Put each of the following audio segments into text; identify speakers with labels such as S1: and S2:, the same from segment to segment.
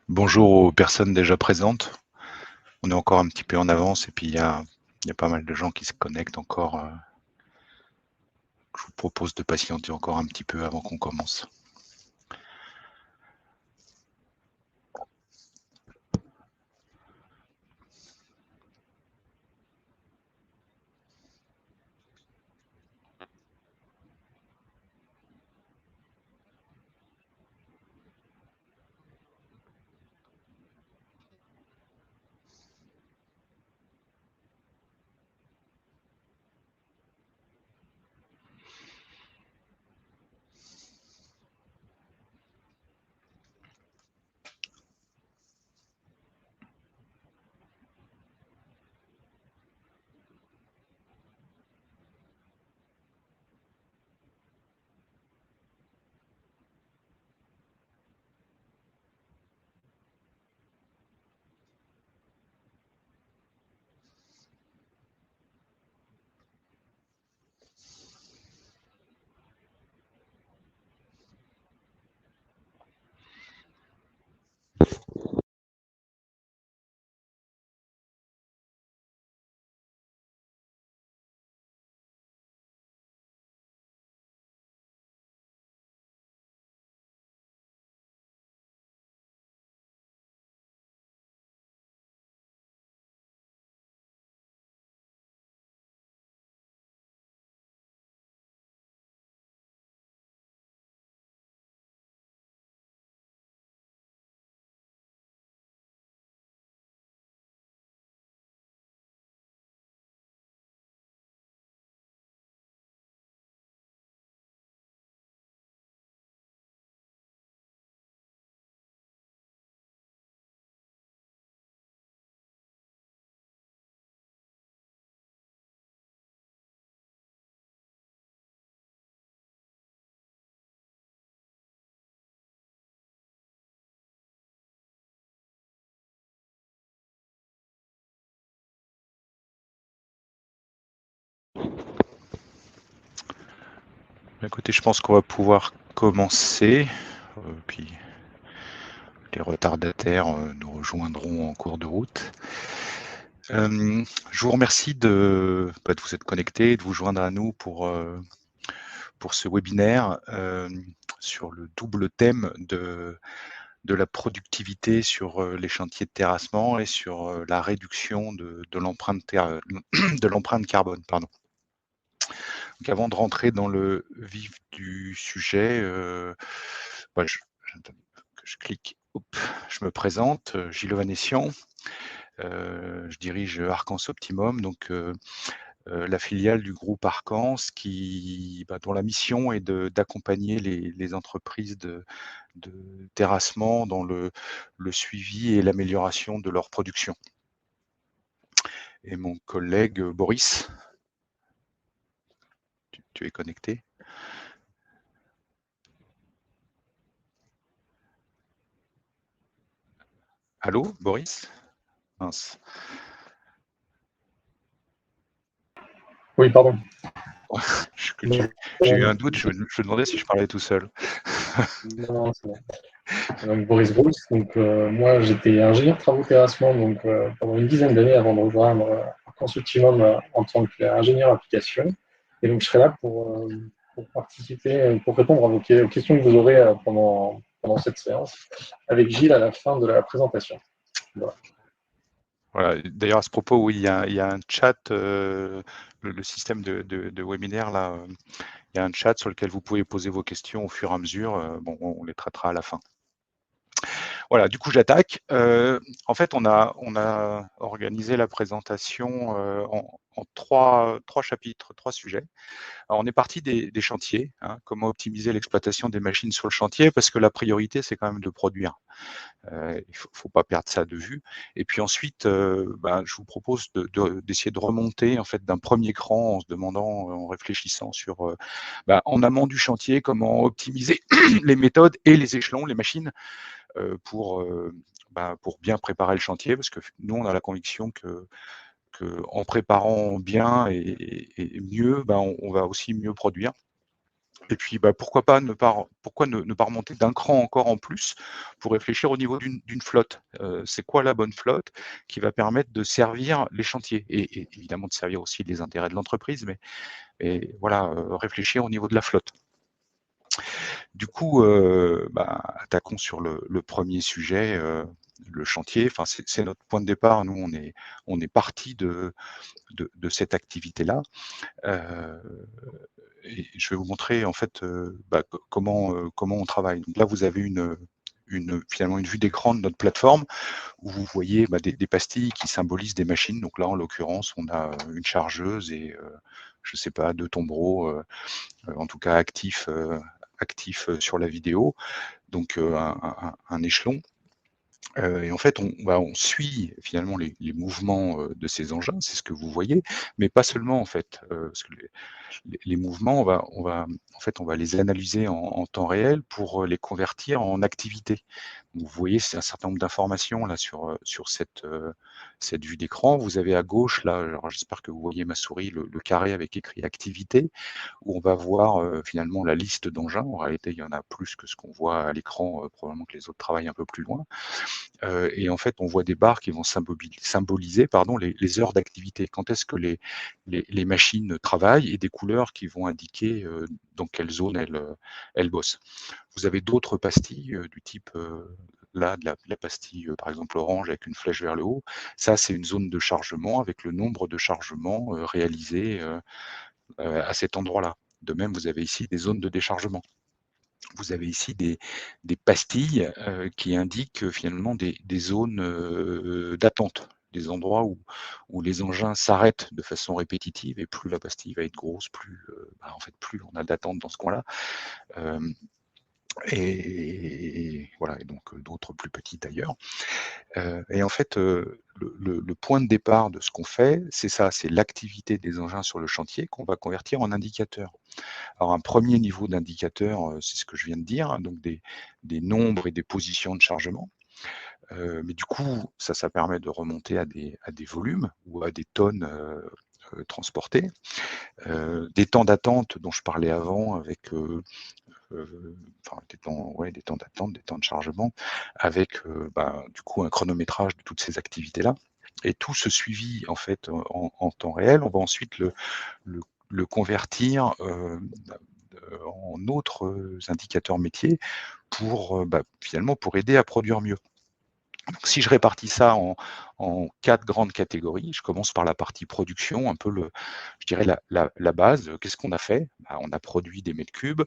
S1: Bonjour aux personnes déjà présentes. On est encore un petit peu en avance et puis il y a pas mal de gens qui se connectent encore. Je vous propose de patienter encore un petit peu avant qu'on commence. Écoutez, je pense qu'on va pouvoir commencer. Puis les retardataires nous rejoindront en cours de route. Je vous remercie de vous être connectés, de vous joindre à nous pour ce webinaire sur le double thème de la productivité sur les chantiers de terrassement et sur la réduction de l'empreinte carbone. Pardon. Donc avant de rentrer dans le vif du sujet, j'attends que je clique, je me présente, Gilles Vanessian, je dirige Arcance Optimum, donc la filiale du groupe Arcance dont la mission est d'accompagner les entreprises de terrassement dans le suivi et l'amélioration de leur production. Et mon collègue Boris, tu es connecté? Allô, Boris? Mince.
S2: Oui, pardon.
S1: J'ai eu un doute, je me demandais si je parlais tout seul.
S2: Non, c'est bon. Donc, Boris Bruce, donc, moi j'étais ingénieur travaux terrassement donc, pendant une dizaine d'années avant de rejoindre Consultimum en tant qu'ingénieur application. Et donc je serai là pour participer, pour répondre à aux questions que vous aurez pendant cette séance avec Gilles à la fin de la présentation. Voilà.
S1: Voilà. D'ailleurs, à ce propos, oui, il y a un chat, le système de webinaire, là, il y a un chat sur lequel vous pouvez poser vos questions au fur et à mesure. Bon, on les traitera à la fin. Voilà, du coup, j'attaque. En fait, on a organisé la présentation en trois chapitres, trois sujets. Alors, on est parti des chantiers, hein, comment optimiser l'exploitation des machines sur le chantier, parce que la priorité, c'est quand même de produire. Il ne faut pas perdre ça de vue. Et puis ensuite, je vous propose d'essayer de remonter en fait d'un premier cran en se demandant, en réfléchissant sur, en amont du chantier, comment optimiser les méthodes et les échelons, les machines, pour bien préparer le chantier, parce que nous, on a la conviction que en préparant bien et mieux, on va aussi mieux produire. Et puis, pourquoi ne pas remonter d'un cran encore en plus pour réfléchir au niveau d'une flotte. C'est quoi la bonne flotte qui va permettre de servir les chantiers et évidemment de servir aussi les intérêts de l'entreprise, mais et voilà, réfléchir au niveau de la flotte. Du coup, attaquons sur le 1er sujet, le chantier. Enfin, c'est notre point de départ. Nous, on est partis de cette activité-là. Heu et je vais vous montrer en fait, comment on travaille. Donc là, vous avez finalement une vue d'écran de notre plateforme où vous voyez, des pastilles qui symbolisent des machines. Donc là, en l'occurrence, on a, une chargeuse et je sais pas, 2 tombereaux, en tout cas actifs, sur la vidéo. Donc un échelon. Et en fait, on suit finalement les mouvements, de ces engins, c'est ce que vous voyez, mais pas seulement en fait, parce que les mouvements, en fait, on va les analyser en temps réel pour, les convertir en activité. Vous voyez, c'est un certain nombre d'informations là sur cette vue d'écran. Vous avez à gauche là, alors j'espère que vous voyez ma souris, le carré avec écrit activité, où on va voir, finalement la liste d'engins. En réalité, il y en a plus que ce qu'on voit à l'écran, probablement que les autres travaillent un peu plus loin. Et en fait, on voit des barres qui vont symboliser pardon, les heures d'activité. Quand est-ce que les machines travaillent et des couleurs qui vont indiquer, dans quelle zone elles bossent. Vous avez d'autres pastilles, du type, là, de la pastille, par exemple orange avec une flèche vers le haut. Ça, c'est une zone de chargement avec le nombre de chargements, réalisés, à cet endroit-là. De même, vous avez ici des zones de déchargement. Vous avez ici des pastilles, qui indiquent, finalement des zones, d'attente, des endroits où les engins s'arrêtent de façon répétitive et plus la pastille va être grosse, plus, en fait, plus on a d'attente dans ce coin-là. Hem et voilà et donc d'autres plus petites ailleurs. Et en fait, le point de départ de ce qu'on fait, c'est ça, c'est l'activité des engins sur le chantier qu'on va convertir en indicateur. Alors un premier niveau d'indicateur, c'est ce que je viens de dire, hein, donc des nombres et des positions de chargement. Mais du coup, ça permet de remonter à des volumes ou à des tonnes, transportées. Des temps d'attente dont je parlais avant avec, enfin des temps d'attente, des temps de chargement avec, du coup un chronométrage de toutes ces activités-là et tout ce suivi en fait en temps réel, on va ensuite le le convertir, en autres, indicateurs métiers pour, finalement pour aider à produire mieux. Donc si je répartis ça en 4 grandes catégories, je commence par la partie production, un peu je dirais la base. Qu'est-ce qu'on a fait? On a produit des mètres cubes,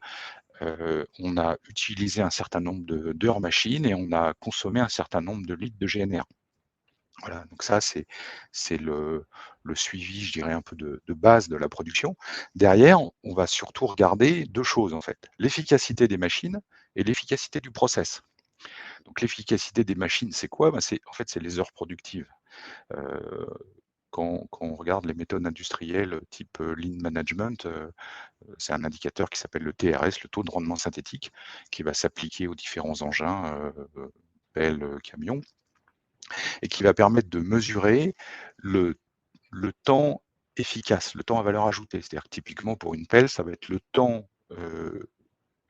S1: on a utilisé un certain nombre d'heures machine et on a consommé un certain nombre de litres de GNR. Voilà, donc ça c'est le suivi, je dirais un peu de base de la production. Derrière, on va surtout regarder 2 choses en fait, l'efficacité des machines et l'efficacité du process. Donc l'efficacité des machines, c'est quoi? C'est les heures productives. Heu, quand on regarde les méthodes industrielles type, lean management, c'est un indicateur qui s'appelle le TRS, le taux de rendement synthétique, qui va s'appliquer aux différents engins, pelles, camions et qui va permettre de mesurer le le temps efficace, le temps à valeur ajoutée. C'est-à-dire que typiquement pour une pelle, ça va être le temps,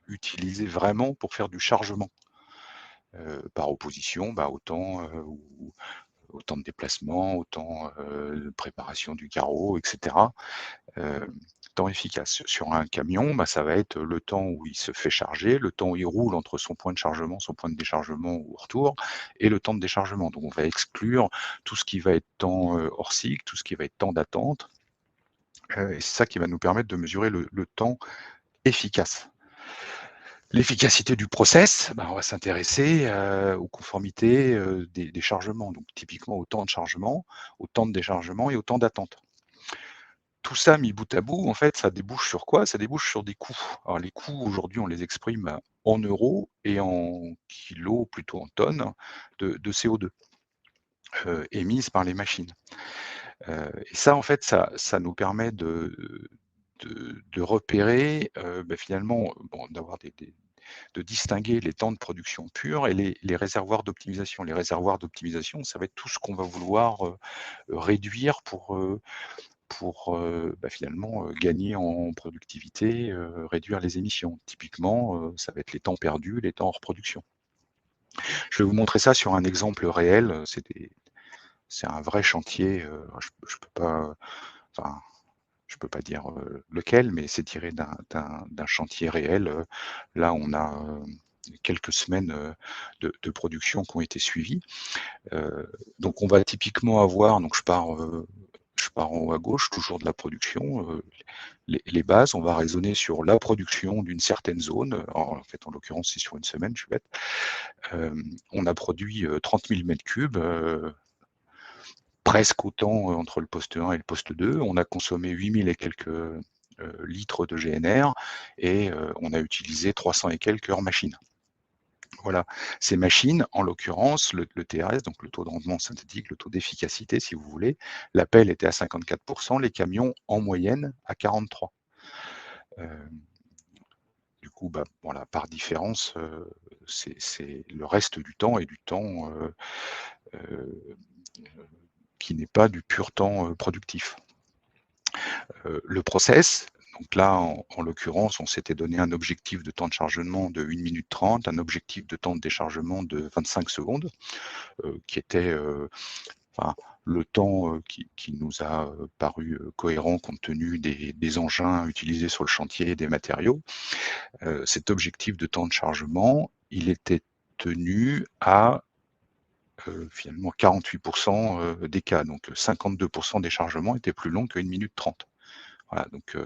S1: utilisé vraiment pour faire du chargement. Par opposition, au temps de déplacement, au temps, de préparation du carreau et cetera. Heu, Temps efficace. Sur un camion, ça va être le temps où il se fait charger, le temps où il roule entre son point de chargement, son point de déchargement ou retour et le temps de déchargement. Donc on va exclure tout ce qui va être temps, hors cycle, tout ce qui va être temps d'attente, et c'est ça qui va nous permettre de mesurer le temps efficace. L'efficacité du process, on va s'intéresser, aux conformités, des chargements, donc typiquement au temps de chargement, au temps de déchargement et au temps d'attente. Tout ça mis bout à bout, en fait, ça débouche sur quoi? Ça débouche sur des coûts. Alors les coûts, aujourd'hui, on les exprime en euros et en kilos, plutôt en tonnes, de CO2, émises par les machines. Et ça, en fait, ça nous permet de repérer, finalement, bon, d'avoir de distinguer les temps de production purs et les réservoirs d'optimisation. Les réservoirs d'optimisation, ça va être tout ce qu'on va vouloir, réduire pour finalement gagner en productivité, réduire les émissions. Typiquement, ça va être les temps perdus, les temps hors production. Je vais vous montrer ça sur un exemple réel. C'est un vrai chantier. Je peux pas, enfin, je peux pas dire lequel, mais c'est tiré d'un chantier réel. Là, on a quelques semaines de production qui ont été suivies. Donc, on va typiquement avoir, donc je pars en haut à gauche, toujours de la production. Les bases, on va raisonner sur la production d'une certaine zone. En fait, en l'occurrence, c'est sur une semaine, je suis bête. On a produit 30 000 m3, presque autant entre le poste 1 et le poste 2. On a consommé 8 000 et quelques litres de GNR et on a utilisé 300 et quelques heures machines. Voilà, ces machines, en l'occurrence, le TRS, donc le taux de rendement synthétique, le taux d'efficacité, si vous voulez, la pelle était à 54%, les camions en moyenne à 43%. Du coup, voilà, par différence, c'est le reste du temps et du temps qui n'est pas du pur temps productif. Le process, donc là, en l'occurrence, on s'était donné un objectif de temps de chargement de 1 minute 30, un objectif de temps de déchargement de 25 secondes, qui était le temps qui nous a paru cohérent compte tenu des engins utilisés sur le chantier et des matériaux. Cet objectif de temps de chargement, il était tenu à finalement 48% des cas, donc 52% des chargements étaient plus longs que 1 minute 30. Voilà, donc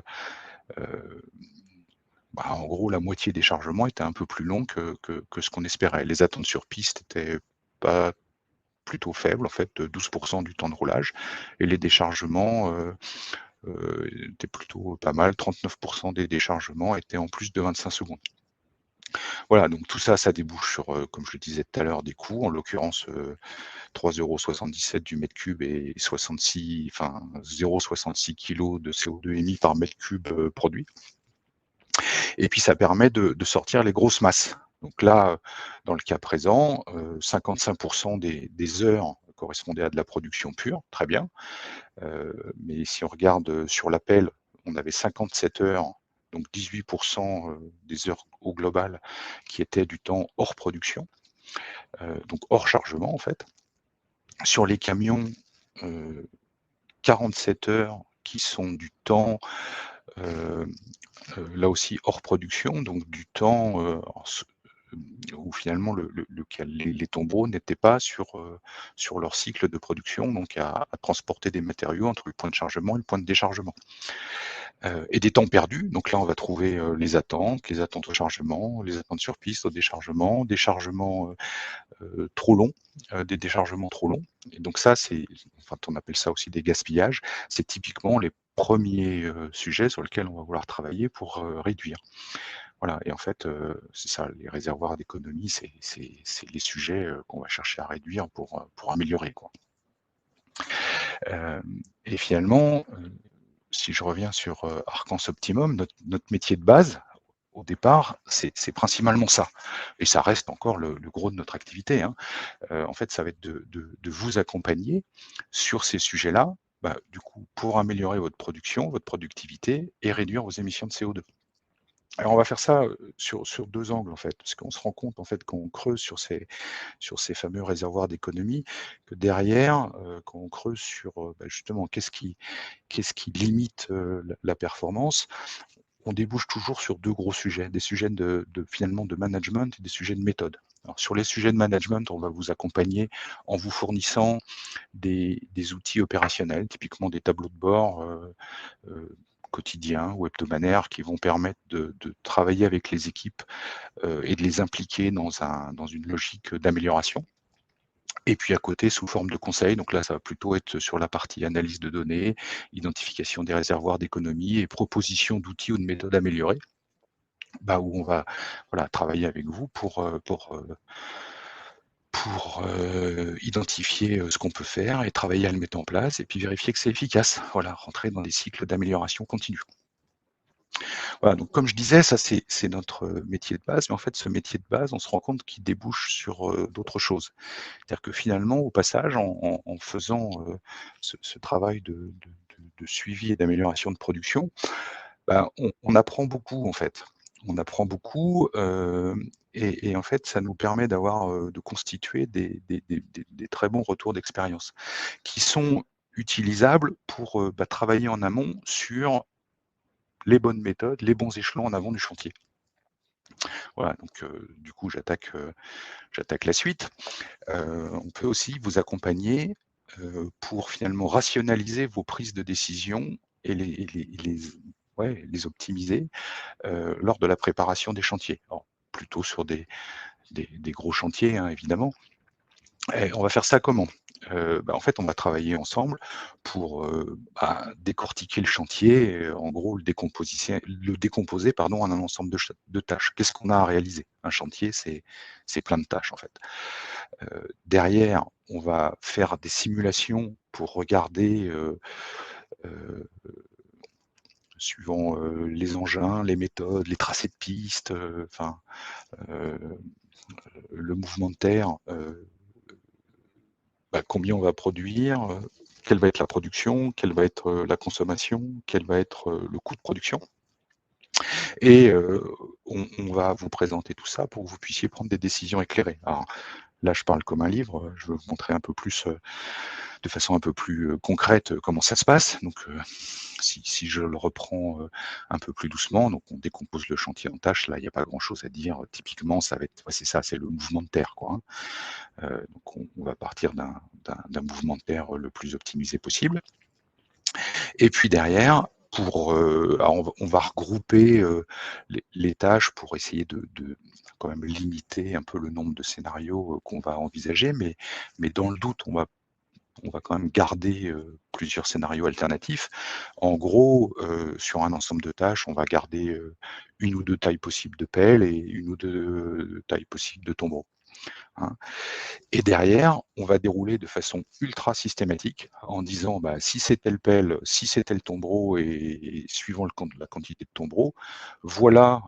S1: en gros, la moitié des chargements étaient un peu plus longs que ce qu'on espérait. Les attentes sur piste étaient pas plutôt faibles, en fait, 12% du temps de roulage, et les déchargements étaient plutôt pas mal. 39% des déchargements étaient en plus de 25 secondes. Voilà, donc tout ça, ça débouche sur, comme je le disais tout à l'heure, des coûts, en l'occurrence 3,77 € du mètre cube et 0,66 kg de CO2 émis par mètre cube produit. Et puis ça permet de sortir les grosses masses. Donc là, dans le cas présent, 55% des heures correspondaient à de la production pure, très bien. Mais si on regarde sur l'appel, on avait 57 heures, donc 18% des heures au global qui étaient du temps hors production, donc hors chargement en fait. Sur les camions, 47 heures qui sont du temps là aussi hors production, donc du temps où finalement les tombereaux n'étaient pas sur leur cycle de production, donc à transporter des matériaux entre le point de chargement et le point de déchargement. Et des temps perdus, donc là on va trouver les attentes au chargement, les attentes sur piste au déchargement, des chargements trop longs, des déchargements trop longs. Et donc ça, on appelle ça aussi des gaspillages. C'est typiquement les premiers sujets sur lesquels on va vouloir travailler pour réduire. Voilà, et en fait, c'est ça, les réservoirs d'économie, c'est les sujets qu'on va chercher à réduire pour améliorer, quoi. Et finalement, si je reviens sur Arcans Optimum, notre métier de base, au départ, c'est principalement ça. Et ça reste encore le gros de notre activité, hein. En fait, ça va être de vous accompagner sur ces sujets-là, du coup, pour améliorer votre production, votre productivité et réduire vos émissions de CO2. Alors on va faire ça sur 2 angles en fait, parce qu'on se rend compte en fait quand on creuse sur ces fameux réservoirs d'économie, que derrière, quand on creuse sur justement qu'est-ce qui limite la performance, on débouche toujours sur 2 gros sujets, des sujets finalement de management et des sujets de méthode. Alors sur les sujets de management, on va vous accompagner en vous fournissant des outils opérationnels, typiquement des tableaux de bord quotidiens ou hebdomadaires qui vont permettre de travailler avec les équipes et de les impliquer dans une logique d'amélioration. Et puis à côté, sous forme de conseils, donc là, ça va plutôt être sur la partie analyse de données, identification des réservoirs d'économie et proposition d'outils ou de méthodes améliorées, où on va travailler avec vous pour identifier ce qu'on peut faire et travailler à le mettre en place et puis vérifier que c'est efficace. Voilà, rentrer dans des cycles d'amélioration continue. Voilà, donc comme je disais, ça c'est notre métier de base, mais en fait ce métier de base, on se rend compte qu'il débouche sur d'autres choses. C'est-à-dire que finalement, au passage, en faisant ce travail de suivi et d'amélioration de production, ben, on apprend beaucoup en fait. On apprend beaucoup et en fait, ça nous permet de constituer des très bons retours d'expérience qui sont utilisables pour travailler en amont sur les bonnes méthodes, les bons échelons en avant du chantier. Voilà, donc du coup, j'attaque la suite. On peut aussi vous accompagner pour finalement rationaliser vos prises de décision et les optimiser lors de la préparation des chantiers. Alors, plutôt sur des gros chantiers, hein, évidemment. Et on va faire ça comment? En fait, on va travailler ensemble pour, décortiquer le chantier, en gros le décomposer pardon, en un ensemble de tâches. Qu'est-ce qu'on a à réaliser? Un chantier, c'est plein de tâches en fait. Derrière, on va faire des simulations pour regarder, suivant, les engins, les méthodes, les tracés de pistes, le mouvement de terre, combien on va produire, quelle va être la production, quelle va être la consommation, quel va être le coût de production. Et on va vous présenter tout ça pour que vous puissiez prendre des décisions éclairées. Alors là, je parle comme un livre, je veux vous montrer un peu plus, de façon un peu plus concrète, comment ça se passe. Donc, si je le reprends un peu plus doucement, donc on décompose le chantier en tâches. Là, il n'y a pas grand-chose à dire. Typiquement, ça va être, c'est ça, c'est le mouvement de terre, quoi, hein. Donc, on va partir d'un mouvement de terre le plus optimisé possible. Et puis derrière, alors on va regrouper les tâches pour essayer de quand même limiter un peu le nombre de scénarios qu'on va envisager, mais dans le doute, on va quand même garder plusieurs scénarios alternatifs. En gros, sur un ensemble de tâches, on va garder une ou deux tailles possibles de pelle et une ou deux tailles possibles de tombereau, hein. Et derrière, on va dérouler de façon ultra systématique en disant si c'est telle pelle, si c'est tel tombereau et suivant la quantité de tombereau, voilà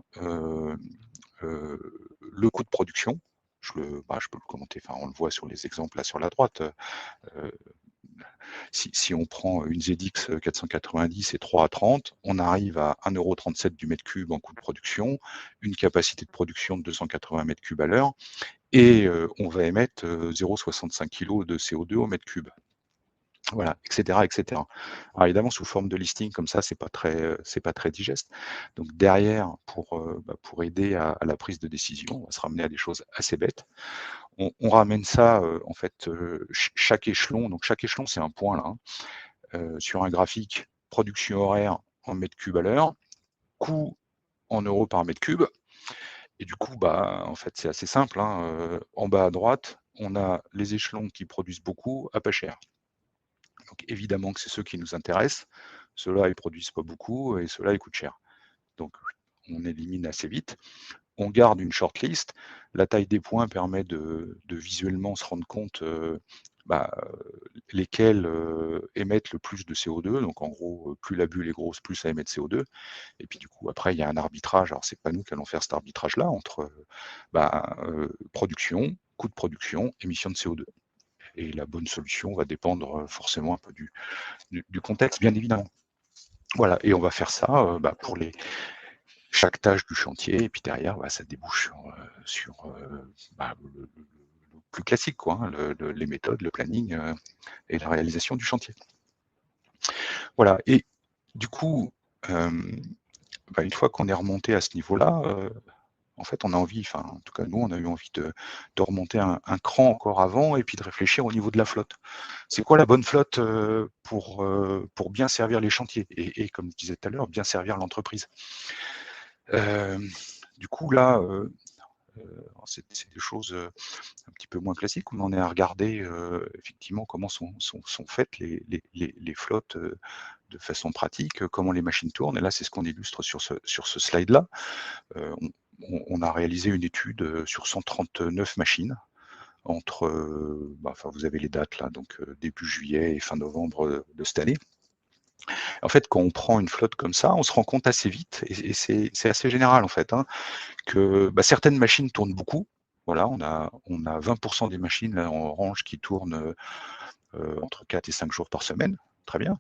S1: le coût de production. Je peux le commenter, enfin on le voit sur les exemples là sur la droite. Si on prend une ZX 490 et 3 à 30, on arrive à 1,37 € du mètre cube en coût de production, une capacité de production de 280 mètres cubes à l'heure, et on va émettre 0,65 kg de CO2 au mètre cube. Voilà, etc., etc. Alors évidemment, sous forme de listing comme ça, c'est pas très digeste. Donc derrière, pour aider à la prise de décision, on va se ramener à des choses assez bêtes. On ramène ça, en fait, chaque échelon, donc chaque échelon, c'est un point là, hein, sur un graphique, production horaire en mètres cubes à l'heure, coût en euros par mètre cube. Et du coup, en fait, c'est assez simple, hein, en bas à droite, on a les échelons qui produisent beaucoup à pas cher. Donc évidemment que c'est ceux qui nous intéressent. Ceux-là, ils produisent pas beaucoup et ceux-là, ils coûtent cher. Donc on élimine assez vite. On garde une shortlist. La taille des points permet de visuellement se rendre compte lesquels émettent le plus de CO2. Donc en gros, plus la bulle est grosse, plus ça émet de CO2. Et puis du coup, après, il y a un arbitrage. Alors c'est pas nous qui allons faire cet arbitrage-là entre production, coût de production, émission de CO2. Et la bonne solution va dépendre forcément un peu du contexte, bien évidemment. Voilà, et on va faire ça pour chaque tâche du chantier, et puis derrière, ça débouche sur le plus classique, quoi, hein, les méthodes, le planning et la réalisation du chantier. Voilà, et du coup, une fois qu'on est remonté à ce niveau-là, en fait, on a envie, enfin, en tout cas, nous, on a eu envie de remonter un cran encore avant et puis de réfléchir au niveau de la flotte. C'est quoi la bonne flotte pour bien servir les chantiers et comme je disais tout à l'heure, bien servir l'entreprise. Du coup, là, c'est des choses un petit peu moins classiques. On en est à regarder effectivement comment sont faites les flottes de façon pratique, comment les machines tournent. Et là, c'est ce qu'on illustre sur ce slide-là. On a réalisé une étude sur 139 machines entre, vous avez les dates là, donc début juillet et fin novembre de cette année. En fait, quand on prend une flotte comme ça, on se rend compte assez vite, et c'est assez général en fait, hein, que certaines machines tournent beaucoup. Voilà, on a 20% des machines là, en orange qui tournent entre 4 et 5 jours par semaine. très bien.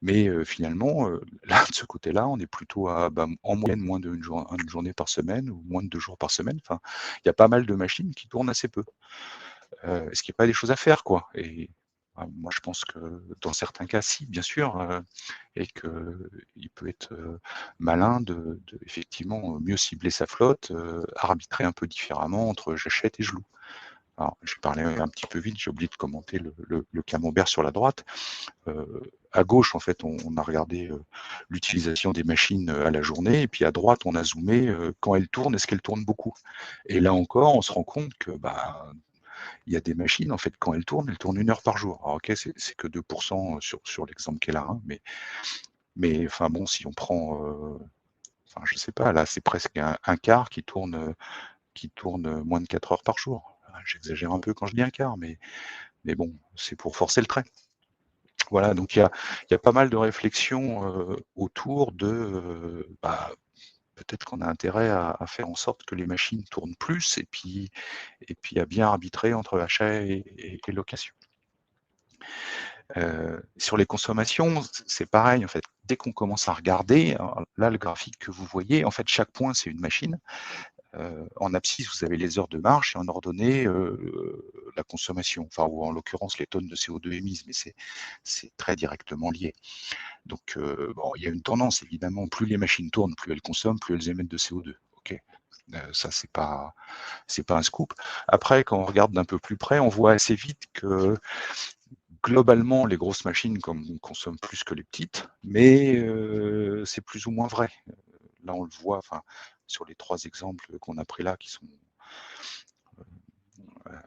S1: Mais finalement, là, de ce côté-là, on est plutôt à, en moyenne, moins d'une journée par semaine ou moins de 2 jours par semaine. Enfin, il y a pas mal de machines qui tournent assez peu. Est-ce qu'il n'y a pas des choses à faire, quoi? Et moi, je pense que dans certains cas, si, bien sûr, et qu'il peut être malin de effectivement mieux cibler sa flotte, arbitrer un peu différemment entre j'achète et je loue. Alors, je parlais un petit peu vite, j'ai oublié de commenter le camembert sur la droite. À gauche, en fait, on a regardé l'utilisation des machines à la journée, et puis à droite, on a zoomé quand elles tournent, est-ce qu'elles tournent beaucoup? Et là encore, on se rend compte que il y a des machines, en fait, quand elles tournent 1 heure par jour. Alors, ok, c'est que 2% sur l'exemple qu'elle a, hein, mais enfin bon, si on prend, enfin, je sais pas, là, c'est presque un quart qui tourne moins de 4 heures par jour. J'exagère un peu quand je dis un quart, mais bon, c'est pour forcer le trait. Voilà, donc il y a pas mal de réflexions autour de peut-être qu'on a intérêt à faire en sorte que les machines tournent plus et puis à bien arbitrer entre achat et location. Sur les consommations, c'est pareil en fait. Dès qu'on commence à regarder, là le graphique que vous voyez, en fait chaque point c'est une machine. En abscisse, vous avez les heures de marche et en ordonnée, la consommation, enfin, ou en l'occurrence les tonnes de CO2 émises, mais c'est très directement lié. Donc, bon, il y a une tendance évidemment, plus les machines tournent, plus elles consomment, plus elles émettent de CO2. Ok, ça c'est pas un scoop. Après, quand on regarde d'un peu plus près, on voit assez vite que globalement, les grosses machines consomment plus que les petites, mais c'est plus ou moins vrai. Là, on le voit, enfin, sur les 3 exemples qu'on a pris là, qui sont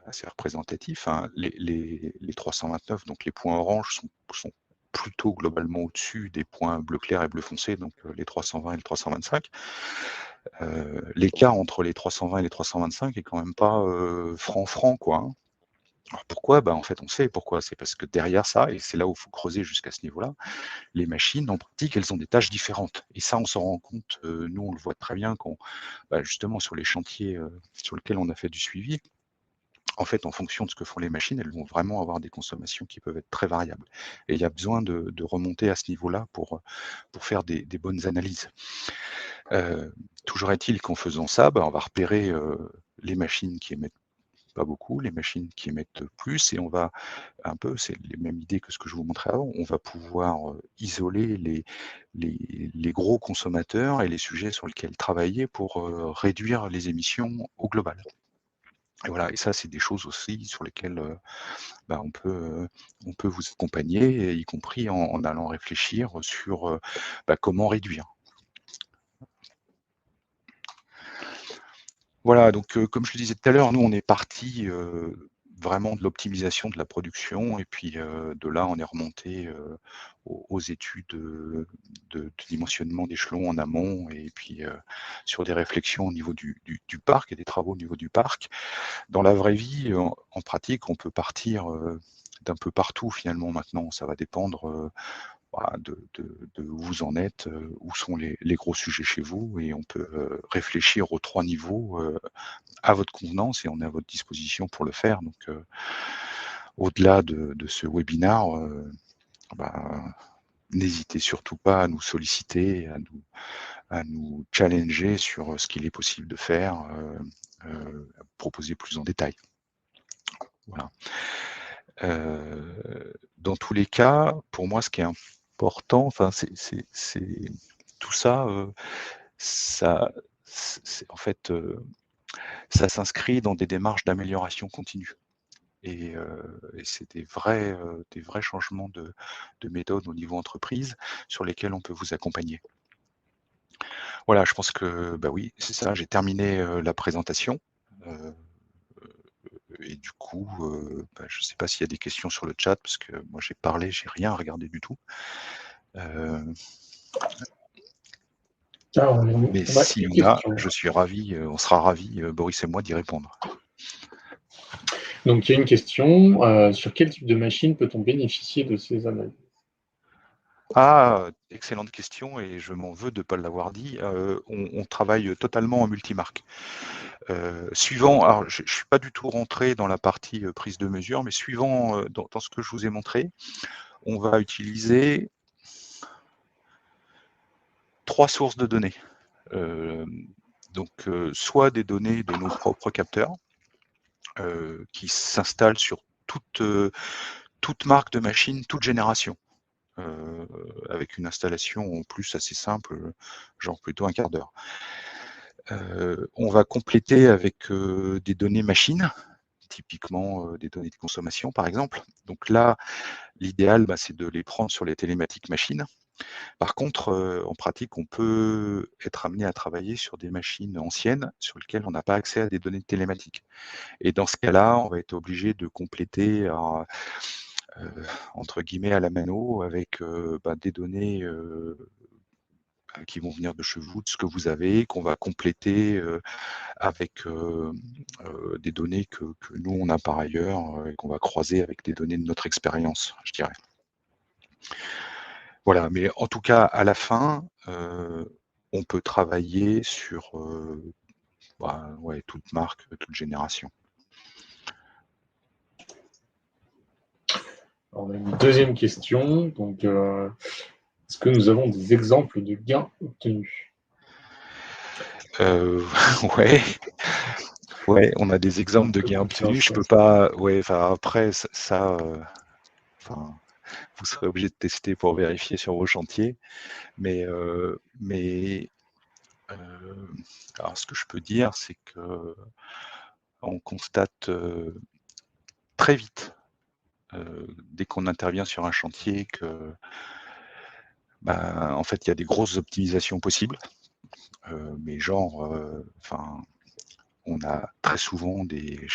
S1: assez représentatifs, hein, les 329, donc les points orange, sont plutôt globalement au-dessus des points bleu clair et bleu foncé, donc les 320 et le 325. L'écart entre les 320 et les 325 est quand même pas franc, quoi. Hein. Alors pourquoi? En fait, on sait pourquoi. C'est parce que derrière ça, et c'est là où il faut creuser jusqu'à ce niveau-là, les machines, en pratique, elles ont des tâches différentes. Et ça, on s'en rend compte, nous, on le voit très bien quand, justement, sur les chantiers sur lesquels on a fait du suivi. En fait, en fonction de ce que font les machines, elles vont vraiment avoir des consommations qui peuvent être très variables. Et il y a besoin de remonter à ce niveau-là pour faire des bonnes analyses. Toujours est-il qu'en faisant ça, on va repérer les machines qui émettent pas beaucoup, les machines qui émettent plus, et on va un peu, c'est les mêmes idées que ce que je vous montrais avant, on va pouvoir isoler les gros consommateurs et les sujets sur lesquels travailler pour réduire les émissions au global. Et voilà, et ça, c'est des choses aussi sur lesquelles on peut vous accompagner, y compris en allant réfléchir sur comment réduire. Voilà, donc comme je le disais tout à l'heure, nous on est parti vraiment de l'optimisation de la production, et puis de là on est remonté aux études de dimensionnement d'échelons en amont, et puis sur des réflexions au niveau du parc et des travaux au niveau du parc. Dans la vraie vie, en pratique, on peut partir d'un peu partout finalement maintenant. Ça va dépendre de où vous en êtes, où sont les gros sujets chez vous, et on peut réfléchir aux 3 niveaux à votre convenance, et on est à votre disposition pour le faire. Donc, au-delà de ce webinaire, n'hésitez surtout pas à nous solliciter, à nous challenger sur ce qu'il est possible de faire, à proposer plus en détail. Voilà. Dans tous les cas, pour moi, ce qui est important, enfin, c'est tout ça, en fait, ça s'inscrit dans des démarches d'amélioration continue. Et c'est des vrais changements de méthode au niveau entreprise sur lesquels on peut vous accompagner. Voilà, je pense que, oui, c'est ça, j'ai terminé la présentation. Et du coup, je ne sais pas s'il y a des questions sur le chat, parce que moi j'ai parlé, j'ai rien regardé du tout. Mais s'il y en a, je suis ravi, on sera ravis, Boris et moi, d'y répondre.
S2: Donc il y a une question, sur quel type de machine peut-on bénéficier de ces analyses?
S1: Ah, excellente question, et je m'en veux de ne pas l'avoir dit. On travaille totalement en multimarque. Suivant, alors je ne suis pas du tout rentré dans la partie prise de mesure, mais suivant dans ce que je vous ai montré, on va utiliser 3 sources de données. Donc, soit des données de nos propres capteurs, qui s'installent sur toute marque de machine, toute génération, avec une installation en plus assez simple, genre plutôt un quart d'heure. On va compléter avec des données machines, typiquement des données de consommation par exemple. Donc là, l'idéal, c'est de les prendre sur les télématiques machines. Par contre, en pratique, on peut être amené à travailler sur des machines anciennes sur lesquelles on n'a pas accès à des données télématiques. Et dans ce cas-là, on va être obligé de compléter entre guillemets à la mano avec des données qui vont venir de chez vous, de ce que vous avez, qu'on va compléter avec des données que nous, on a par ailleurs et qu'on va croiser avec des données de notre expérience, je dirais. Voilà, mais en tout cas, à la fin, on peut travailler sur toute marque, toute génération.
S2: On a une deuxième question. Donc, est-ce que nous avons des exemples de gains obtenus?
S1: Ouais. Ouais, on a des exemples de gains obtenus. Je peux pas. Ouais, enfin après ça, vous serez obligé de tester pour vérifier sur vos chantiers. Mais alors ce que je peux dire, c'est que on constate très vite, dès qu'on intervient sur un chantier, que en fait il y a des grosses optimisations possibles. Mais genre, on a très souvent des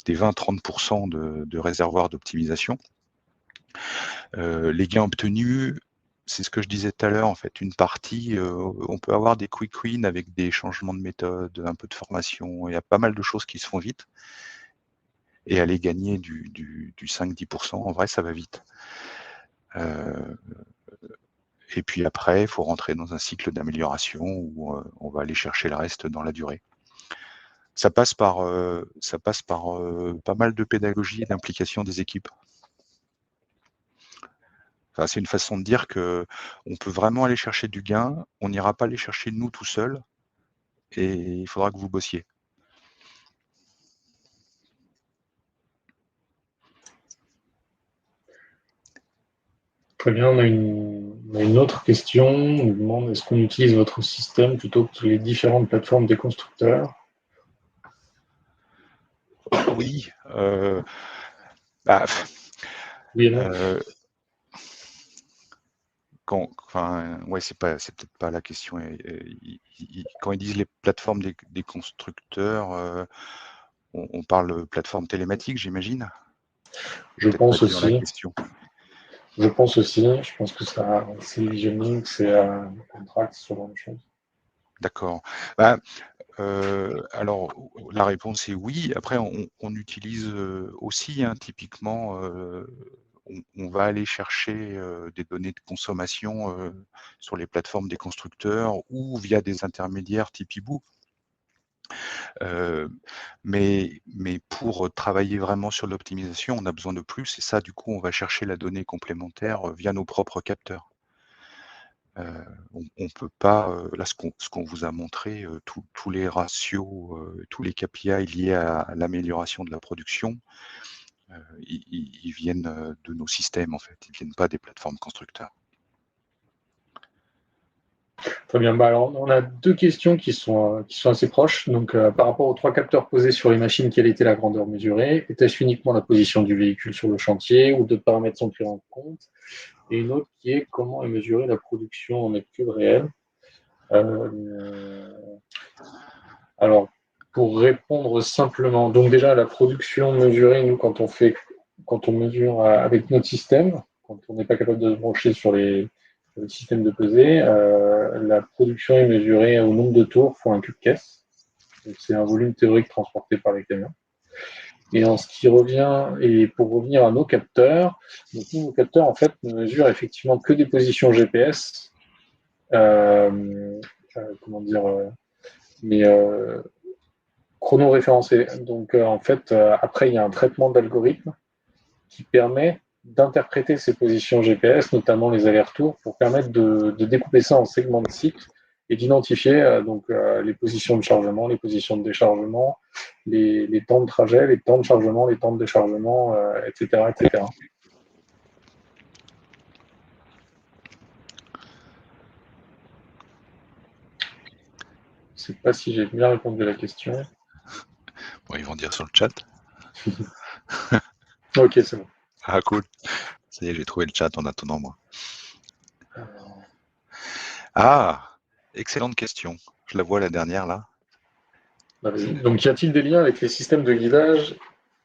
S1: 20-30% de réservoirs d'optimisation. Les gains obtenus, c'est ce que je disais tout à l'heure, en fait, une partie, on peut avoir des quick wins avec des changements de méthode, un peu de formation, il y a pas mal de choses qui se font vite. Et aller gagner du 5-10%, en vrai, ça va vite. Et puis après, il faut rentrer dans un cycle d'amélioration où on va aller chercher le reste dans la durée. Ça passe par pas mal de pédagogie et d'implication des équipes. Enfin, c'est une façon de dire que on peut vraiment aller chercher du gain, on n'ira pas aller chercher nous tout seul, et il faudra que vous bossiez.
S2: Très bien, on a une autre question. On nous demande, est-ce qu'on utilise votre système plutôt que les différentes plateformes des constructeurs?
S1: Oui.
S2: Oui et non.
S1: C'est peut-être pas la question. Quand ils disent les plateformes des constructeurs, on parle plateforme télématique, j'imagine?
S2: Je
S1: Peut-être pas
S2: pense
S1: dit dans la
S2: aussi.
S1: question.
S2: Je pense aussi. Je pense que c'est Visioning, c'est Contract, ce genre de choses.
S1: D'accord. Alors, la réponse est oui. Après, on utilise aussi, typiquement, on va aller chercher des données de consommation sur les plateformes des constructeurs ou via des intermédiaires type Hibou. Mais pour travailler vraiment sur l'optimisation, on a besoin de plus, et ça, du coup, on va chercher la donnée complémentaire via nos propres capteurs. On peut pas, là, ce qu'on vous a montré, tous les ratios, tous les KPI liés à l'amélioration de la production, ils viennent de nos systèmes, en fait. Ils viennent pas des plateformes constructeurs.
S2: Très bien. Alors, on a deux questions qui sont assez proches. Donc, par rapport aux 3 capteurs posés sur les machines, quelle était la grandeur mesurée? Était-ce uniquement la position du véhicule sur le chantier ou d'autres paramètres sont pris en compte? Et une autre qui est comment est mesurée la production en mètres cubes réels? Alors, pour répondre simplement, donc déjà la production mesurée, nous, quand on mesure avec notre système, quand on n'est pas capable de se brancher sur les systèmes de pesée, la production est mesurée au nombre de tours fois un cube caisse. Donc c'est un volume théorique transporté par les camions. Et en ce qui revient, et pour revenir à nos capteurs, donc nous, nos capteurs en fait ne mesurent effectivement que des positions GPS. Comment dire, mais chrono-référencé. Donc, en fait, après, il y a un traitement d'algorithme qui permet d'interpréter ces positions GPS, notamment les allers-retours, pour permettre de découper ça en segments de cycle et d'identifier les positions de chargement, les positions de déchargement, les temps de trajet, les temps de chargement, les temps de déchargement, etc., etc. Je ne sais pas si j'ai bien répondu à la question.
S1: Bon, ils vont dire sur le chat.
S2: Ok, c'est bon.
S1: Ah, cool. Ça y est, j'ai trouvé le chat en attendant, moi. Ah, excellente question. Je la vois, la dernière, là.
S2: Donc, y a-t-il des liens avec les systèmes de guidage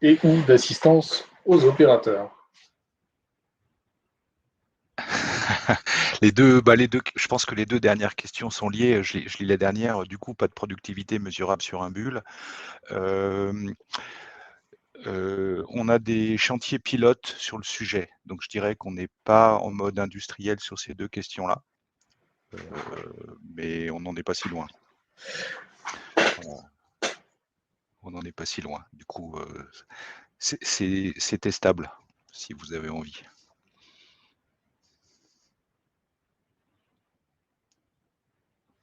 S2: et ou d'assistance aux opérateurs?
S1: les deux, je pense que les deux dernières questions sont liées. Je lis la dernière. Du coup, pas de productivité mesurable sur un bulle. On a des chantiers pilotes sur le sujet. Donc, je dirais qu'on n'est pas en mode industriel sur ces deux questions-là. Mais on n'en est pas si loin. On n'en est pas si loin. Du coup, c'est testable si vous avez envie.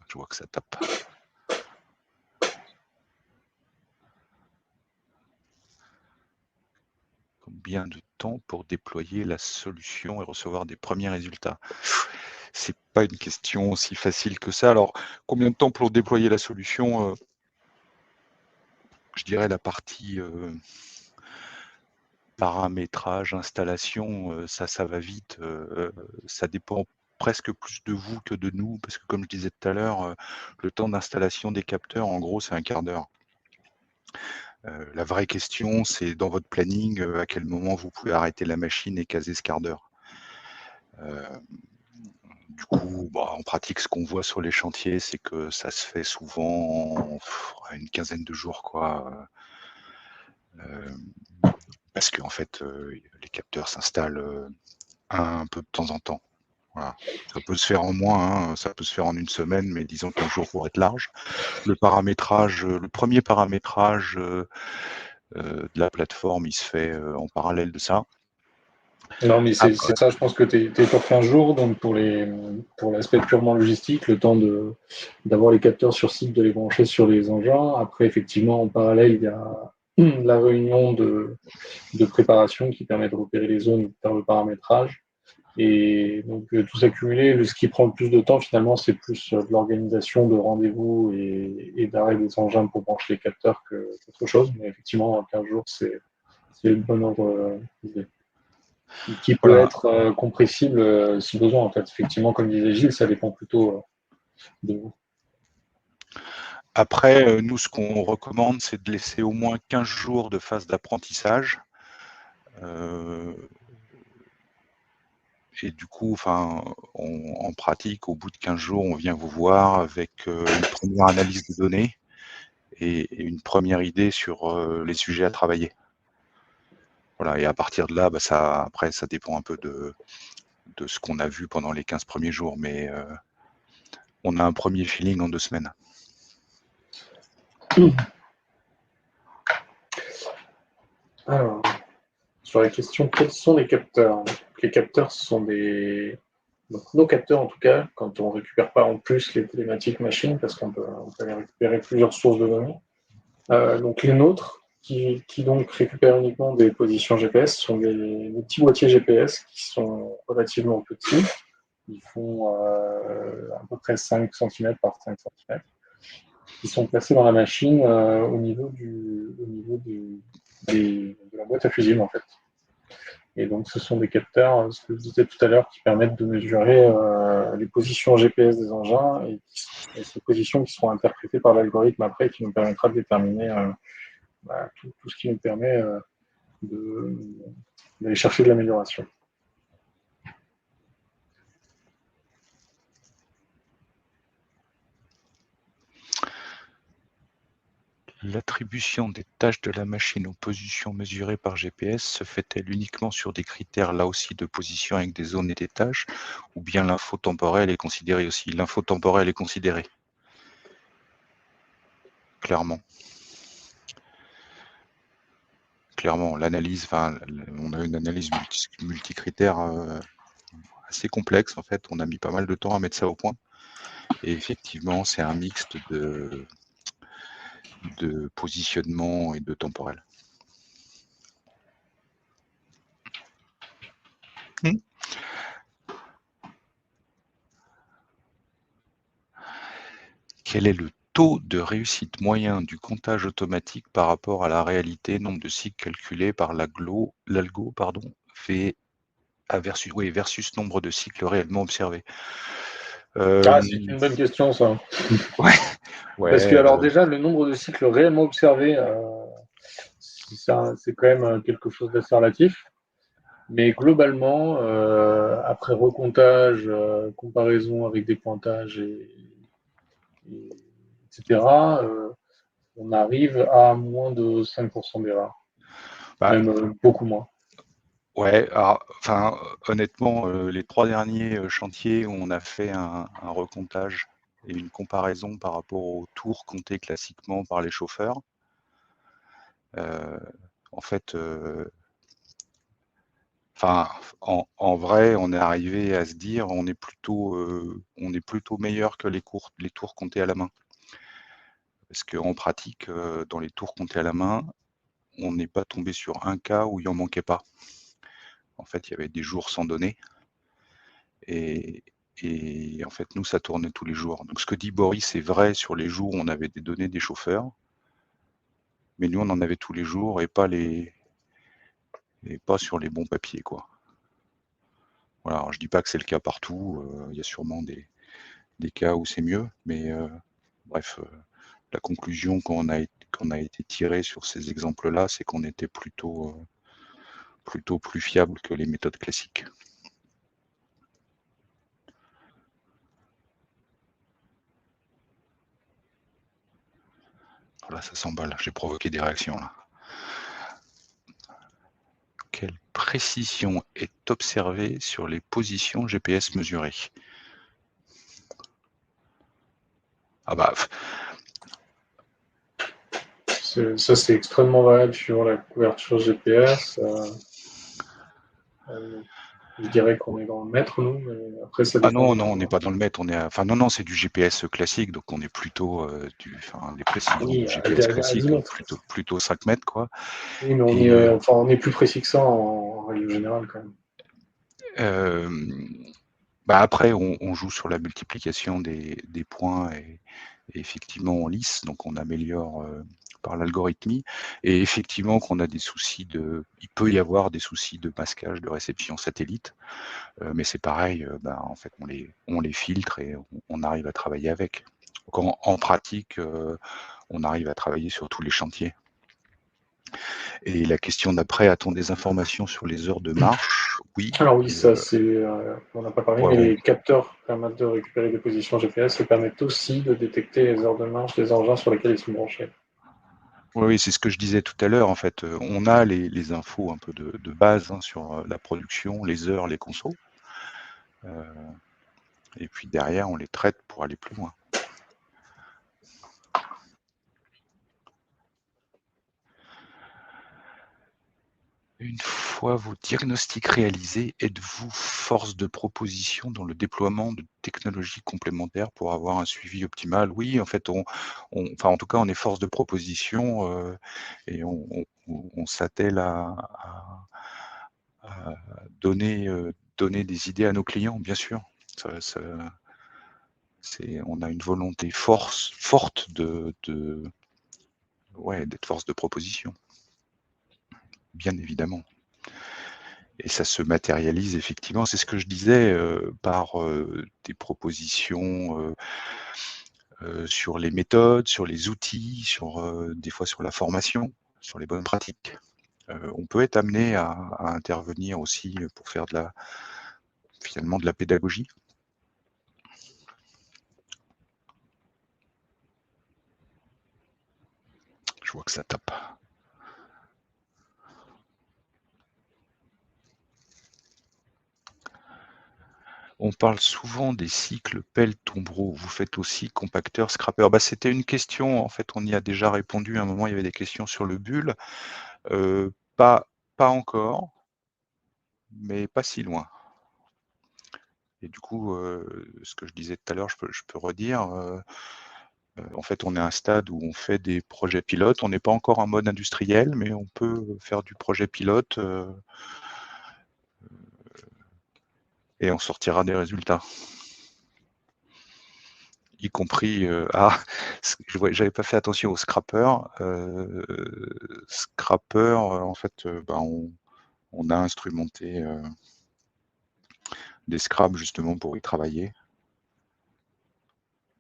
S1: Je vois que ça tape. Combien de temps pour déployer la solution et recevoir des premiers résultats? C'est pas une question aussi facile que ça. Alors, combien de temps pour déployer la solution? Je dirais la partie paramétrage, installation, ça va vite. Ça dépend presque plus de vous que de nous, parce que comme je disais tout à l'heure, le temps d'installation des capteurs, en gros, c'est un quart d'heure. La vraie question, c'est dans votre planning, à quel moment vous pouvez arrêter la machine et caser ce quart d'heure. Du coup, en pratique, ce qu'on voit sur les chantiers, c'est que ça se fait souvent en une quinzaine de jours, quoi. Parce qu'en fait, les capteurs s'installent un peu de temps en temps. Voilà. Ça peut se faire en moins, hein, ça peut se faire en une semaine, mais disons 15 jours pour être large. Le paramétrage, le premier paramétrage de la plateforme, il se fait en parallèle de ça.
S2: Non, mais c'est
S1: Après,
S2: ça, je pense que tu es sur 15 jours, donc pour l'aspect purement logistique, le temps d'avoir les capteurs sur site, de les brancher sur les engins. Après, effectivement, en parallèle, il y a la réunion de préparation qui permet de repérer les zones et de faire le paramétrage. Et donc, tout s'accumuler, ce qui prend le plus de temps, finalement, c'est plus de l'organisation de rendez-vous et d'arrêt des engins pour brancher les capteurs qu'autre chose. Mais effectivement, 15 jours, c'est le bon ordre d'idée. Qui peut
S1: voilà.
S2: être compressible si besoin. En fait, effectivement, comme disait Gilles, ça dépend plutôt de vous.
S1: Après, nous, ce qu'on recommande, c'est de laisser au moins 15 jours de phase d'apprentissage. Et du coup, en pratique, au bout de 15 jours, on vient vous voir avec une première analyse de données et une première idée sur les sujets à travailler. Voilà, et à partir de là, après, ça dépend un peu de ce qu'on a vu pendant les 15 premiers jours, mais on a un premier feeling en 2 semaines.
S2: Alors, sur la question, quels sont les capteurs? Les capteurs sont donc, nos capteurs, en tout cas, quand on ne récupère pas en plus les télématiques machines, parce qu'on peut aller récupérer plusieurs sources de données. Donc, les nôtres, qui donc récupèrent uniquement des positions GPS, sont des petits boîtiers GPS qui sont relativement petits. Ils font à peu près 5 cm par 5 cm. Qui sont placés dans la machine au niveau de la boîte à fusibles, en fait. Et donc, ce sont des capteurs, ce que je disais tout à l'heure, qui permettent de mesurer les positions GPS des engins et ces positions qui seront interprétées par l'algorithme après, qui nous permettra de déterminer tout ce qui nous permet d'aller chercher de l'amélioration.
S1: L'attribution des tâches de la machine aux positions mesurées par GPS se fait-elle uniquement sur des critères là aussi de position avec des zones et des tâches, ou bien l'info temporelle est considérée aussi? L'info temporelle est considérée, clairement. clairement. L'analyse, on a une analyse multicritère assez complexe en fait. On a mis pas mal de temps à mettre ça au point. Et effectivement, c'est un mixte de positionnement et de temporel. Quel est le taux de réussite moyen du comptage automatique par rapport à la réalité, nombre de cycles calculés par l'algo, versus nombre de cycles réellement observés?
S2: C'est une bonne question, ça. Parce que, alors, déjà, le nombre de cycles réellement observés, c'est quand même quelque chose d'assez relatif. Mais globalement, après recomptage, comparaison avec des pointages, etc., on arrive à moins de 5% d'erreur. Même beaucoup moins.
S1: Ouais, alors, honnêtement, les 3 derniers chantiers où on a fait un recomptage et une comparaison par rapport aux tours comptés classiquement par les chauffeurs, en fait, en vrai, on est arrivé à se dire on est plutôt meilleur que les tours comptés à la main. Parce qu'en pratique, dans les tours comptés à la main, on n'est pas tombé sur un cas où il en manquait pas. En fait, il y avait des jours sans données. Et en fait, nous, ça tournait tous les jours. Donc ce que dit Boris, c'est vrai sur les jours où on avait des données des chauffeurs, mais nous, on en avait tous les jours et pas sur les bons papiers, quoi. Voilà, alors je dis pas que c'est le cas partout, il y a sûrement des cas où c'est mieux, mais bref, la conclusion qu'on a été tirée sur ces exemples-là, c'est qu'on était plutôt plus fiable que les méthodes classiques. Voilà, ça s'emballe, j'ai provoqué des réactions là. Quelle précision est observée sur les positions GPS mesurées? Ah bah,
S2: ça, c'est extrêmement variable sur la couverture GPS. Je dirais qu'on est dans le mètre, nous, mais après, ça dépend.
S1: non, on n'est pas dans le mètre, non, c'est du GPS classique, donc on est plutôt des précisions
S2: Oui,
S1: de GPS
S2: à 10
S1: classique, donc
S2: mètres.
S1: plutôt 5 mètres, quoi.
S2: Oui, mais on est plus précis que ça en règle générale, quand même.
S1: Après, on joue sur la multiplication des points et effectivement on lisse, donc on améliore par l'algorithmie, et effectivement qu'on a des soucis il peut y avoir des soucis de masquage, de réception satellite, mais c'est pareil, en fait on les filtre et on arrive à travailler avec. Donc en pratique, on arrive à travailler sur tous les chantiers. Et la question d'après, a-t-on des informations sur les heures de marche? Oui.
S2: Alors oui, ça c'est, on n'a pas parlé, mais les capteurs permettent de récupérer des positions GPS et permettent aussi de détecter les heures de marche des engins sur lesquels ils sont branchés.
S1: Oui, c'est ce que je disais tout à l'heure. En fait, on a les infos un peu de base sur la production, les heures, les consos. Et puis derrière, on les traite pour aller plus loin. Une fois vos diagnostics réalisés, êtes-vous force de proposition dans le déploiement de technologies complémentaires pour avoir un suivi optimal? Oui, en fait, en tout cas, on est force de proposition et on s'attelle à donner des idées à nos clients, bien sûr. On a une volonté forte d'être force de proposition, bien évidemment. Et ça se matérialise effectivement, c'est ce que je disais, par des propositions sur les méthodes, sur les outils, des fois sur la formation, sur les bonnes pratiques. On peut être amené à intervenir aussi pour faire finalement de la pédagogie. Je vois que ça tape. On parle souvent des cycles pelle-tombereau. Vous faites aussi compacteur, scrapper. C'était une question, en fait, on y a déjà répondu. À un moment, il y avait des questions sur le bulle. Pas encore, mais pas si loin. Et du coup, ce que je disais tout à l'heure, je peux redire, en fait, on est à un stade où on fait des projets pilotes. On n'est pas encore en mode industriel, mais on peut faire du projet pilote, et on sortira des résultats. Y compris, j'avais pas fait attention aux scrappers. Scrappers, en fait, on a instrumenté des scraps justement pour y travailler.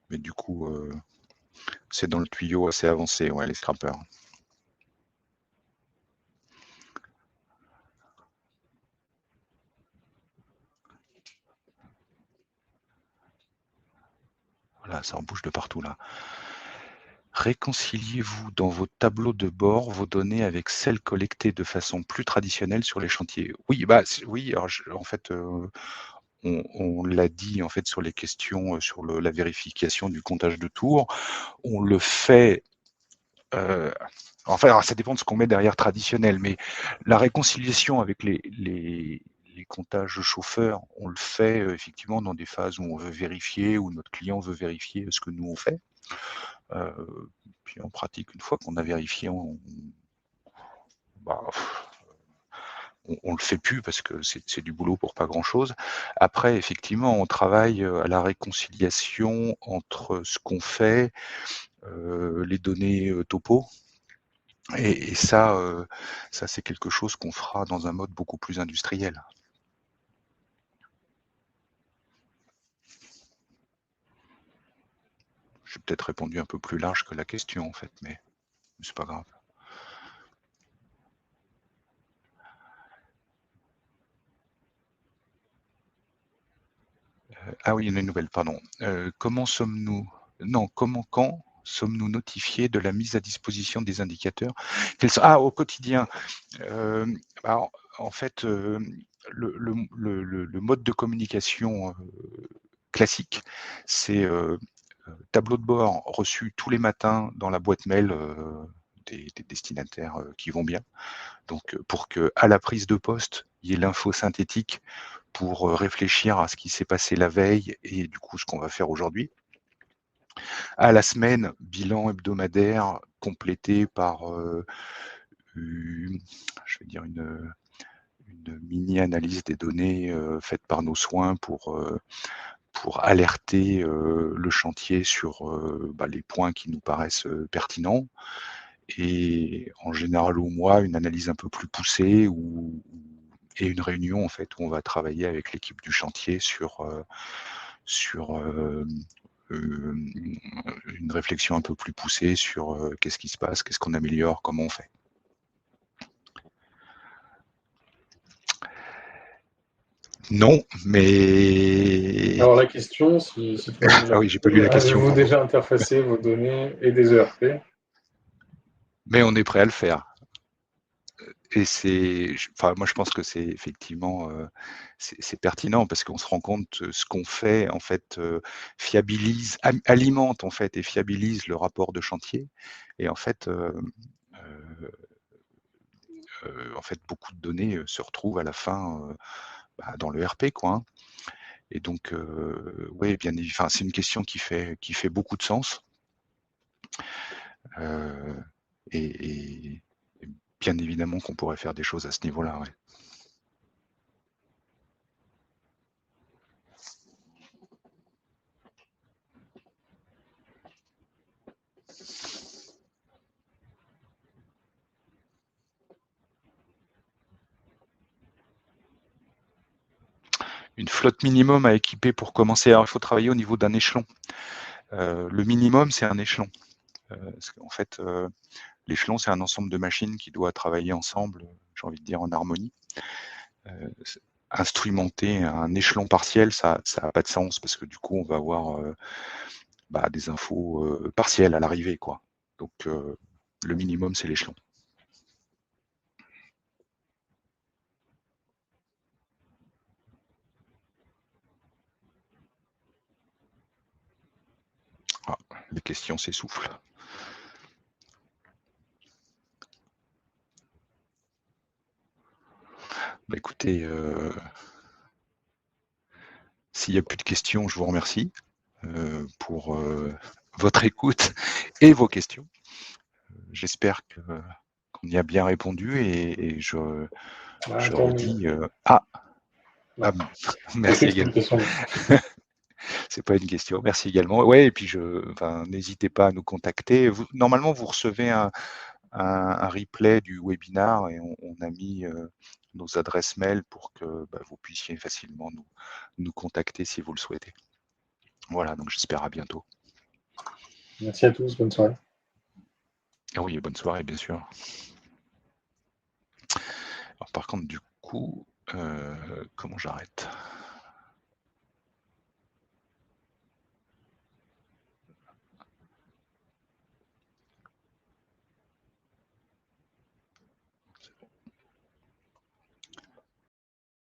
S1: Mais du coup, c'est dans le tuyau assez avancé, ouais, les scrappers. Voilà, ça en bouge de partout là. Réconciliez-vous dans vos tableaux de bord vos données avec celles collectées de façon plus traditionnelle sur les chantiers? Oui, oui, alors en fait, on l'a dit en fait sur les questions, sur la vérification du comptage de tours. On le fait, enfin, alors ça dépend de ce qu'on met derrière traditionnel, mais la réconciliation avec les comptages chauffeurs, on le fait effectivement dans des phases où on veut vérifier, où notre client veut vérifier ce que nous on fait. Puis en pratique, une fois qu'on a vérifié, bah, on le fait plus parce que c'est du boulot pour pas grand-chose. Après, effectivement, on travaille à la réconciliation entre ce qu'on fait, les données topo, et ça, c'est quelque chose qu'on fera dans un mode beaucoup plus industriel. J'ai peut-être répondu un peu plus large que la question en fait, mais c'est pas grave. Ah oui, il y en a une nouvelle, pardon. Comment sommes-nous non, comment quand sommes-nous notifiés de la mise à disposition des indicateurs? Au quotidien. Alors, en fait, le mode de communication classique, c'est tableau de bord reçu tous les matins dans la boîte mail des destinataires qui vont bien. Donc, pour que à la prise de poste, il y ait l'info synthétique pour réfléchir à ce qui s'est passé la veille et du coup ce qu'on va faire aujourd'hui. À la semaine, bilan hebdomadaire complété par je vais dire une mini analyse des données faite par nos soins pour alerter le chantier sur les points qui nous paraissent pertinents. Et en général au mois, une analyse un peu plus poussée et une réunion en fait où on va travailler avec l'équipe du chantier sur une réflexion un peu plus poussée sur qu'est-ce qui se passe, qu'est-ce qu'on améliore, comment on fait. Non, mais...
S2: Alors la question, si tu peux me
S1: Ah oui, j'ai pas lu la question,
S2: avez-vous
S1: pardon.
S2: déjà interfacé vos données et des ERP?
S1: Mais on est prêt à le faire. Et moi je pense que c'est effectivement c'est pertinent parce qu'on se rend compte ce qu'on fait en fait fiabilise, alimente en fait et fiabilise le rapport de chantier. Et en fait beaucoup de données se retrouvent à la fin dans le RP quoi. Hein. Et donc ouais bien, enfin c'est une question qui fait beaucoup de sens. Euh, et bien évidemment qu'on pourrait faire des choses à ce niveau-là. Ouais. Une flotte minimum à équiper pour commencer. Alors, il faut travailler au niveau d'un échelon. Le minimum, c'est un échelon. Parce qu'en fait, l'échelon, c'est un ensemble de machines qui doit travailler ensemble, j'ai envie de dire en harmonie. Instrumenter un échelon partiel, ça n'a pas de sens parce que du coup, on va avoir des infos partielles à l'arrivée, quoi. Donc, le minimum, c'est l'échelon. Ah, les questions s'essoufflent. Bah, écoutez, s'il n'y a plus de questions, je vous remercie pour votre écoute et vos questions. J'espère qu'on y a bien répondu et je redis
S2: Non,
S1: merci
S2: c'est une
S1: également.
S2: question.
S1: C'est pas une question. Merci également. Ouais, et puis n'hésitez pas à nous contacter. Normalement, vous recevez un replay du webinar et on a mis nos adresses mail pour que vous puissiez facilement nous contacter si vous le souhaitez. Voilà, donc j'espère à bientôt.
S2: Merci à tous, bonne soirée.
S1: Ah oui, bonne soirée, bien sûr. Alors, par contre, du coup, comment j'arrête ?